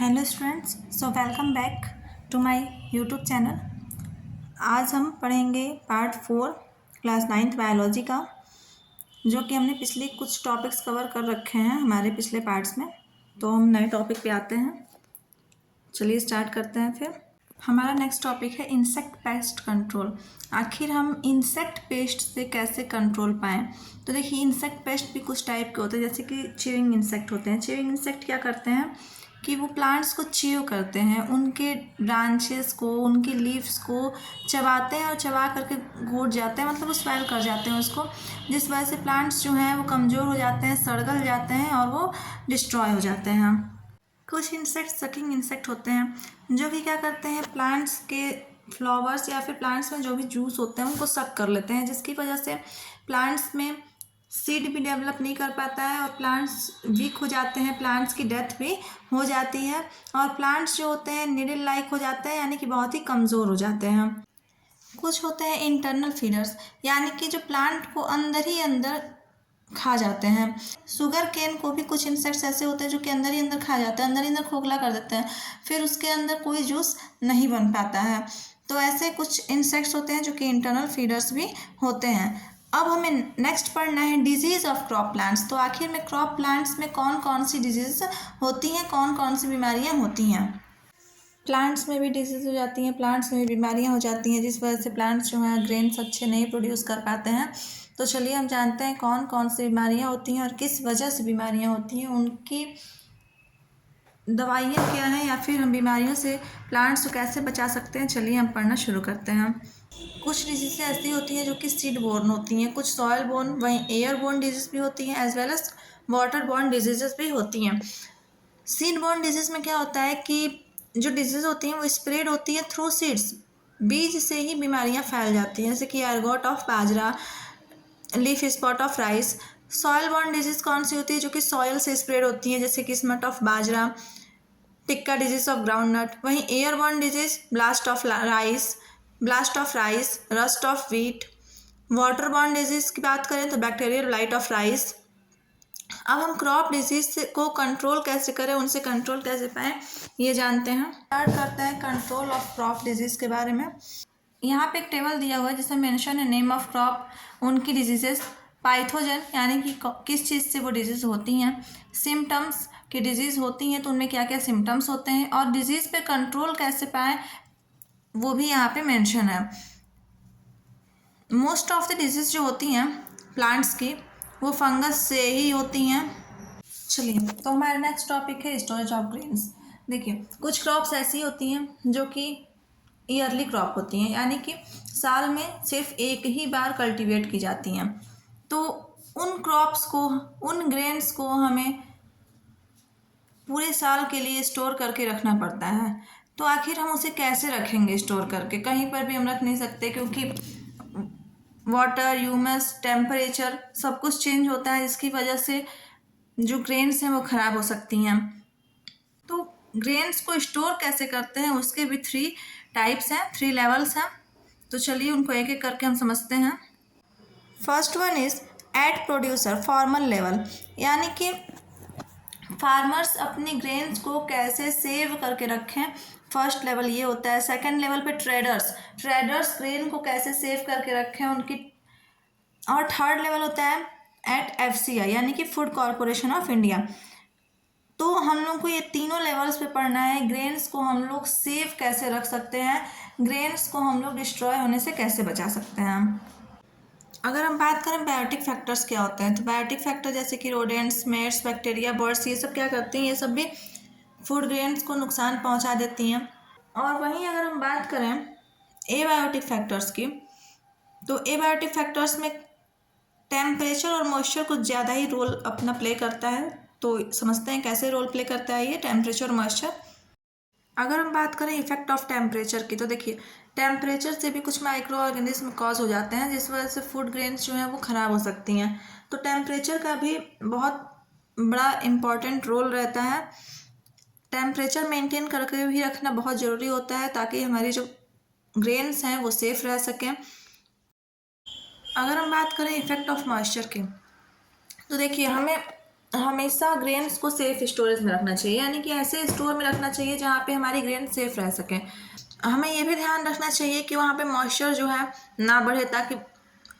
Hello students, so welcome back to my YouTube channel. आज हम पढ़ेंगे पार्ट 4 क्लास 9th बायोलॉजी का, जो कि हमने पिछले कुछ टॉपिक्स कवर कर रखे हैं हमारे पिछले पार्ट्स में। तो हम नए टॉपिक पे आते हैं। चलिए स्टार्ट करते हैं। फिर हमारा नेक्स्ट टॉपिक है इंसेक्ट पेस्ट कंट्रोल। आखिर हम इंसेक्ट पेस्ट से कैसे कंट्रोल पाएँ। तो देखिए, इंसेक्ट पेस्ट भी कुछ टाइप के होते हैं, जैसे कि चीविंग इंसेक्ट होते हैं। चीविंग इंसेक्ट क्या करते हैं कि वो प्लांट्स को च्यू करते हैं, उनके ब्रांचेस को, उनके लीव्स को चबाते हैं और चबा करके घोट जाते हैं, मतलब वो स्वेल कर जाते हैं उसको, जिस वजह से प्लांट्स जो हैं वो कमज़ोर हो जाते हैं, सड़गल जाते हैं और वो डिस्ट्रॉय हो जाते हैं। कुछ इंसेक्ट सकिंग इंसेक्ट होते हैं, जो कि क्या करते हैं, प्लांट्स के फ्लावर्स या फिर प्लांट्स में जो भी जूस होते हैं उनको सक कर लेते हैं, जिसकी वजह से प्लांट्स में सीड भी डेवलप नहीं कर पाता है और प्लांट्स वीक हो जाते हैं, प्लांट्स की डेथ भी हो जाती है और प्लांट्स जो होते हैं निडल लाइक हो जाते हैं, यानी कि बहुत ही कमज़ोर हो जाते हैं। कुछ होते हैं इंटरनल फीडर्स, यानी कि जो प्लांट को अंदर ही अंदर खा जाते हैं। शुगर केन को भी कुछ इंसेक्ट्स ऐसे होते हैं जो कि अंदर ही अंदर खा जाते हैं, अंदर ही अंदर खोखला कर देते हैं, फिर उसके अंदर कोई जूस नहीं बन पाता है। तो ऐसे कुछ इंसेक्ट्स होते हैं जो कि इंटरनल फीडर्स भी होते हैं। अब हमें नेक्स्ट पढ़ना है डिजीज़ ऑफ क्रॉप प्लांट्स। तो आखिर में क्रॉप प्लांट्स में कौन कौन सी डिजीज़ होती हैं, कौन कौन सी बीमारियां होती हैं। प्लांट्स में भी डिजीज़ हो जाती हैं, प्लांट्स में भी बीमारियां हो जाती हैं, जिस वजह से प्लांट्स जो हैं ग्रेन्स अच्छे नहीं प्रोड्यूस कर पाते हैं। तो चलिए हम जानते हैं कौन कौन सी बीमारियां होती हैं और किस वजह से बीमारियां होती हैं, उनकी दवाइयाँ क्या हैं, या फिर हम बीमारियों से प्लांट्स को कैसे बचा सकते हैं। चलिए हम पढ़ना शुरू करते हैं। कुछ डिजीज़ें ऐसी होती हैं जो कि सीड बोर्न होती हैं, कुछ सॉयल बोर्न, वहीं एयर बोर्न डिजीज़ भी होती हैं, as well as water borne diseases भी होती हैं। सीड बोर्न डिजीज़ में क्या होता है कि जो डिजीज़ होती हैं वो स्प्रेड होती है थ्रू सीड्स, बीज से ही बीमारियां फैल जाती हैं, जैसे कि ergot of bajra, leaf spot of rice. Soil borne disease कौन सी होती है, जो कि सॉयल से स्प्रेड होती हैं, जैसे कि smut of bajra, tikka disease of groundnut. वहीं air borne disease blast of rice, rust of wheat. Water borne disease की बात करें तो बैक्टीरियल ब्लाइट ऑफ राइस। अब हम क्रॉप डिजीज को कंट्रोल कैसे करें, उनसे कंट्रोल कैसे पाएँ, ये जानते हैं। स्टार्ट करते हैं कंट्रोल ऑफ क्रॉप डिजीज़ के बारे में। यहाँ पे एक टेबल दिया हुआ है जिसमें मेंशन है नेम ऑफ क्रॉप, उनकी डिजीजेस, पाइथोजन यानी कि किस चीज़ से वो डिजीज़ होती हैं, सिम्टम्स की डिजीज़ होती हैं तो उनमें क्या क्या सिम्टम्स होते हैं, और डिजीज़ पे कंट्रोल कैसे पाएँ वो भी यहाँ पे मेंशन है। मोस्ट ऑफ द डिजीज़ जो होती हैं प्लांट्स की वो फंगस से ही होती हैं। चलिए, तो हमारा नेक्स्ट टॉपिक है स्टोरेज ऑफ ग्रेन्स। देखिए, कुछ क्रॉप्स ऐसी होती हैं जो कि ईयरली क्रॉप होती हैं, यानी कि साल में सिर्फ एक ही बार कल्टीवेट की जाती हैं। तो उन क्रॉप्स को, उन ग्रेन्स को हमें पूरे साल के लिए स्टोर करके रखना पड़ता है। तो आखिर हम उसे कैसे रखेंगे स्टोर करके, कहीं पर भी हम रख नहीं सकते, क्योंकि वाटर, ह्यूमस, टेम्परेचर सब कुछ चेंज होता है, जिसकी वजह से जो ग्रेन्स हैं वो ख़राब हो सकती हैं। तो ग्रेन्स को स्टोर कैसे करते हैं उसके भी 3 टाइप्स हैं, 3 लेवल्स हैं। तो चलिए उनको एक एक करके हम समझते हैं। First one is at producer formal level, यानी कि फार्मर्स अपने ग्रेन्स को कैसे सेव करके रखें, फर्स्ट लेवल ये होता है। सेकेंड लेवल पे ट्रेडर्स ग्रेन को कैसे सेव करके रखें उनकी, और थर्ड लेवल होता है एट FCI यानी कि फूड कॉरपोरेशन ऑफ इंडिया। तो हम लोग को ये तीनों लेवल्स पे पढ़ना है। ग्रेन्स को हम लोग सेव कैसे रख सकते हैं, ग्रेन्स को हम लोग डिस्ट्रॉय होने से कैसे बचा सकते हैं। अगर हम बात करें बायोटिक फैक्टर्स क्या होते हैं, तो बायोटिक फैक्टर जैसे कि रोडेंट्स, मेट्स, बैक्टीरिया, बर्ड्स, ये सब क्या करती हैं, ये सब भी फूड ग्रेन्स को नुकसान पहुंचा देती हैं। और वहीं अगर हम बात करें एबायोटिक फैक्टर्स की, तो एबायोटिक फैक्टर्स में टेम्परेचर और मॉइस्चर कुछ ज़्यादा ही रोल अपना प्ले करता है। तो समझते हैं कैसे रोल प्ले करता है ये टेम्परेचर और मॉइस्चर। अगर हम बात करें इफेक्ट ऑफ टेम्परेचर की, तो देखिए, टेम्परेचर से भी कुछ माइक्रो ऑर्गेनिज्म कॉज हो जाते हैं, जिस वजह से फूड ग्रेन्स जो हैं वो ख़राब हो सकती हैं। तो टेम्परेचर का भी बहुत बड़ा इम्पॉर्टेंट रोल रहता है। टेम्परेचर मेंटेन करके भी रखना बहुत ज़रूरी होता है, ताकि हमारी जो ग्रेन्स हैं वो सेफ रह सकें। अगर हम बात करें इफेक्ट ऑफ मॉइस्चर की, तो देखिए, हमें हमेशा ग्रेन्स को सेफ स्टोरेज में रखना चाहिए, यानी कि ऐसे स्टोर में रखना चाहिए जहाँ पे हमारी ग्रेन सेफ रह सकें। हमें ये भी ध्यान रखना चाहिए कि वहाँ पे मॉइस्चर जो है ना बढ़े, ताकि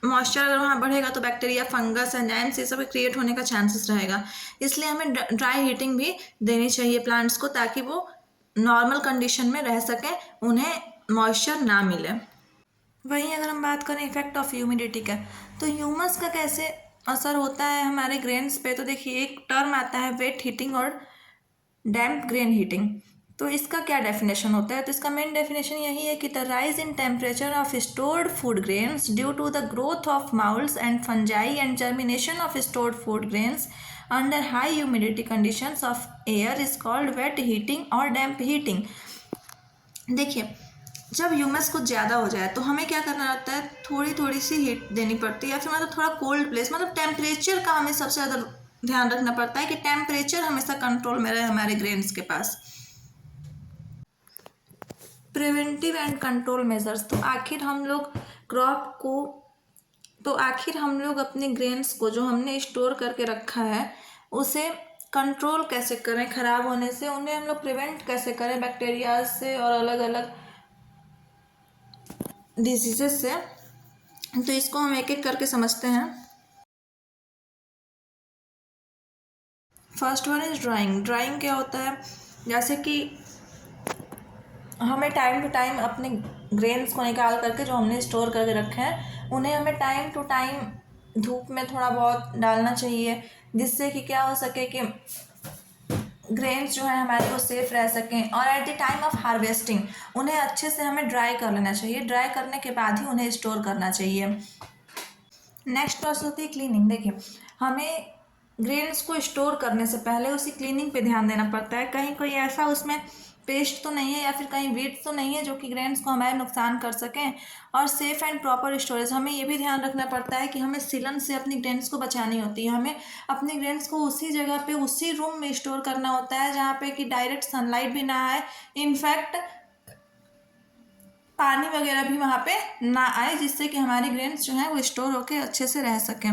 मॉइस्चर अगर वहाँ बढ़ेगा तो बैक्टीरिया, फंगस, एंजाइम्स ये सब क्रिएट होने का चांसेस रहेगा। इसलिए हमें ड्राई हीटिंग भी देनी चाहिए प्लांट्स को, ताकि वो नॉर्मल कंडीशन में रह सकें, उन्हें मॉइस्चर ना मिले। वहीं अगर हम बात करें इफेक्ट ऑफ ह्यूमिडिटी का, तो ह्यूमस का कैसे असर होता है हमारे ग्रेन्स पे, तो देखिए एक टर्म आता है वेट हीटिंग और डैम्प ग्रेन हीटिंग। तो इसका क्या डेफिनेशन होता है, तो इसका मेन डेफिनेशन यही है कि the rise in temperature of stored food grains due to the growth of moulds and fungi and germination of stored food grains under high humidity conditions of air is called wet heating और damp heating. देखिए जब humus कुछ ज़्यादा हो जाए तो हमें क्या करना रहता है, थोड़ी थोड़ी सी हीट देनी पड़ती है, या फिर मतलब थोड़ा कोल्ड प्लेस, मतलब टेम्परेचर का हमें सबसे ज़्यादा ध्यान रखना पड़ता है कि टेम्परेचर हमेशा कंट्रोल में रहे हमारे ग्रेन्स के पास। प्रिवेंटिव एंड कंट्रोल मेजर्स, तो आखिर हम लोग अपने ग्रेन्स को जो हमने स्टोर करके रखा है उसे कंट्रोल कैसे करें ख़राब होने से, उन्हें हम लोग प्रिवेंट कैसे करें बैक्टीरिया से और अलग अलग डिजीजेस से। तो इसको हम एक एक करके समझते हैं। First one is drawing. Drawing क्या होता है, जैसे कि हमें टाइम टू टाइम अपने ग्रेन्स को निकाल करके जो हमने स्टोर करके रखे हैं उन्हें हमें टाइम टू टाइम धूप में थोड़ा बहुत डालना चाहिए, जिससे कि क्या हो सके कि ग्रेन्स जो है हमारे वो सेफ रह सकें। और at the time of harvesting उन्हें अच्छे से हमें ड्राई कर लेना चाहिए, ड्राई करने के बाद ही उन्हें स्टोर करना चाहिए। नेक्स्ट प्रोसेस होती है क्लीनिंग। देखिए हमें ग्रेन्स को स्टोर करने से पहले उसी क्लीनिंग पे ध्यान देना पड़ता है, कहीं कोई ऐसा उसमें पेस्ट तो नहीं है या फिर कहीं वीड्स तो नहीं है जो कि ग्रेन्स को हमारे नुकसान कर सकें। और सेफ़ एंड प्रॉपर स्टोरेज, हमें ये भी ध्यान रखना पड़ता है कि हमें सीलन से अपनी ग्रेन्स को बचानी होती है। हमें अपनी ग्रेन्स को उसी जगह पे उसी रूम में स्टोर करना होता है जहाँ पे कि डायरेक्ट सनलाइट भी ना आए, इनफैक्ट पानी वगैरह भी वहाँ पे ना आए, जिससे कि हमारी ग्रेन्स जो हैं वो स्टोर होकर अच्छे से रह सकें।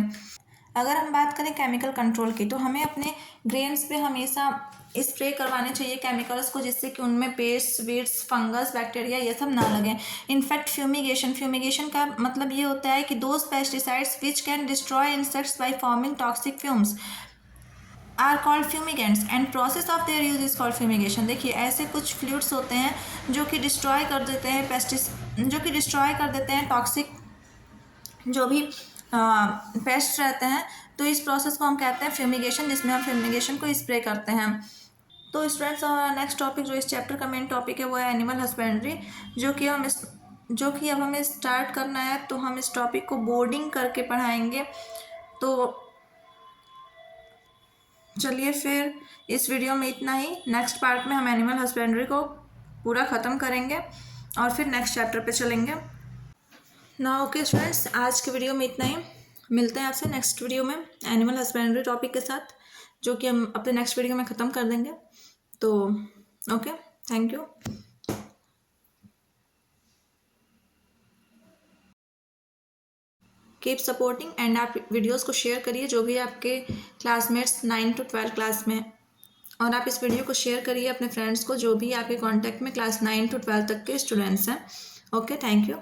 अगर हम बात करें केमिकल कंट्रोल की, तो हमें अपने ग्रेन्स पे हमेशा स्प्रे करवाने चाहिए केमिकल्स को, जिससे कि उनमें पेस्ट, वीड्स, फंगस, बैक्टीरिया ये सब ना लगें। इनफैक्ट फ्यूमिगेशन का मतलब ये होता है कि those pesticides which can destroy insects by forming toxic fumes are called fumigants and process of their use is called fumigation. देखिए ऐसे कुछ फ्लूइड्स होते हैं जो कि डिस्ट्रॉय कर देते हैं टॉक्सिक जो भी पेस्ट रहते हैं। तो इस प्रोसेस को हम कहते हैं फ्यूमिगेशन, जिसमें हम फ्यूमिगेशन को स्प्रे करते हैं। तो स्टूडेंट्स नेक्स्ट टॉपिक जो इस चैप्टर का मेन टॉपिक है वो है एनिमल हस्बेंड्री, जो कि अब हमें स्टार्ट करना है। तो हम इस टॉपिक को बोर्डिंग करके पढ़ाएंगे। तो चलिए फिर इस वीडियो में इतना ही। नेक्स्ट पार्ट में हम एनिमल हस्बेंड्री को पूरा ख़त्म करेंगे और फिर नेक्स्ट चैप्टर पे चलेंगे ना। ओके स्टूडेंट्स, आज के वीडियो में इतना ही। मिलते हैं आपसे नेक्स्ट वीडियो में एनिमल हस्बेंड्री टॉपिक के साथ, जो कि हम अपने नेक्स्ट वीडियो में ख़त्म कर देंगे। तो okay, thank you. Keep supporting and आप वीडियोस को शेयर करिए जो भी आपके क्लासमेट्स 9 to 12 क्लास में, और आप इस वीडियो को शेयर करिए अपने फ्रेंड्स को जो भी आपके कांटेक्ट में क्लास 9 to 12 तक के स्टूडेंट्स हैं। Okay, thank you.